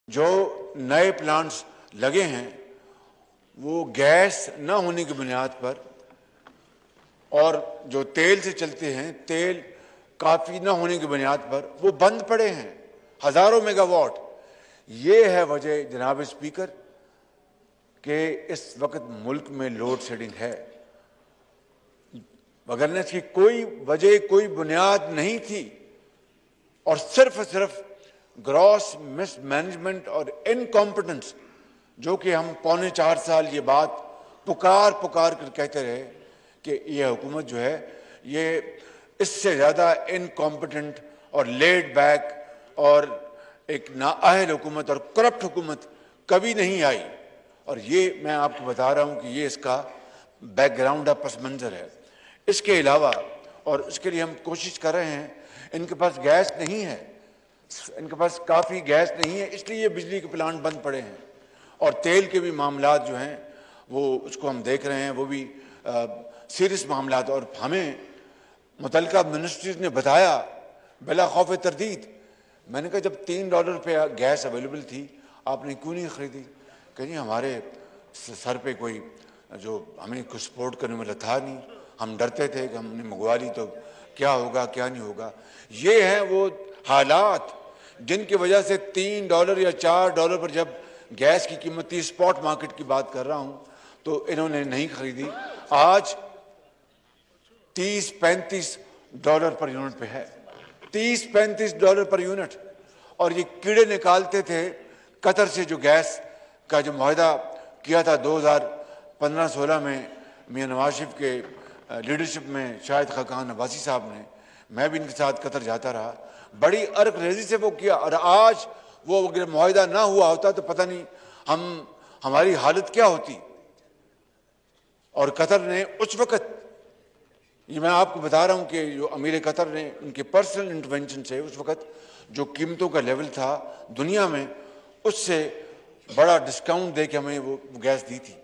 जो नए प्लांट्स लगे हैं वो गैस न होने की बुनियाद पर और जो तेल से चलते हैं तेल काफ़ी न होने की बुनियाद पर वो बंद पड़े हैं, हज़ारों मेगावाट। ये है वजह जनाब स्पीकर कि इस वक्त मुल्क में लोड शेडिंग है, वगरना इसकी कोई वजह कोई बुनियाद नहीं थी और सिर्फ ग्रॉस मिसमैनेजमेंट और इनकॉम्पिटेंस, जो कि हम 4.25 साल ये बात पुकार कर कहते रहे कि ये हुकूमत जो है ये इससे ज़्यादा इनकॉम्पिटेंट और लेड बैक और एक नाअहल हुकूमत और करप्ट हुकूमत कभी नहीं आई। और ये मैं आपको बता रहा हूँ कि ये इसका बैकग्राउंड है, पस मंज़र है। इसके अलावा और इसके लिए हम कोशिश कर रहे हैं, इनके पास गैस नहीं है, इनके पास काफ़ी गैस नहीं है, इसलिए ये बिजली के प्लांट बंद पड़े हैं। और तेल के भी मामला जो हैं वो उसको हम देख रहे हैं, वो भी सीरियस मामला। और हमें मुतल्लिका मिनिस्ट्रीज ने बताया बिला खौफ तरदीद, मैंने कहा जब $3 पे गैस अवेलेबल थी आपने क्यों नहीं ख़रीदी? कहीं हमारे सर पे कोई जो हमें कुछ सपोर्ट करने वाला था नहीं, हम डरते थे कि हमने मंगवा ली तो क्या होगा क्या नहीं होगा। ये हैं वो हालात जिनकी वजह से $3 या $4 पर जब गैस की कीमत थी, स्पॉट मार्केट की बात कर रहा हूं, तो इन्होंने नहीं खरीदी। आज $30-35 पर यूनिट पे है, $30-35 पर यूनिट। और ये कीड़े निकालते थे कतर से जो गैस का जो मुआहदा किया था 2015-16 में मियां नवाज शरीफ के लीडरशिप में शाहिद खाकान अब्बासी साहब ने, मैं भी इनके साथ कतर जाता रहा, बड़ी अर्क रेजी से वो किया। और आज वो अगर मुआहदा ना हुआ होता तो पता नहीं हमारी हालत क्या होती। और कतर ने उस वक्त, ये मैं आपको बता रहा हूं कि जो अमीर कतर ने उनके पर्सनल इंटरवेंशन से उस वक्त जो कीमतों का लेवल था दुनिया में, उससे बड़ा डिस्काउंट दे के हमें वो गैस दी थी।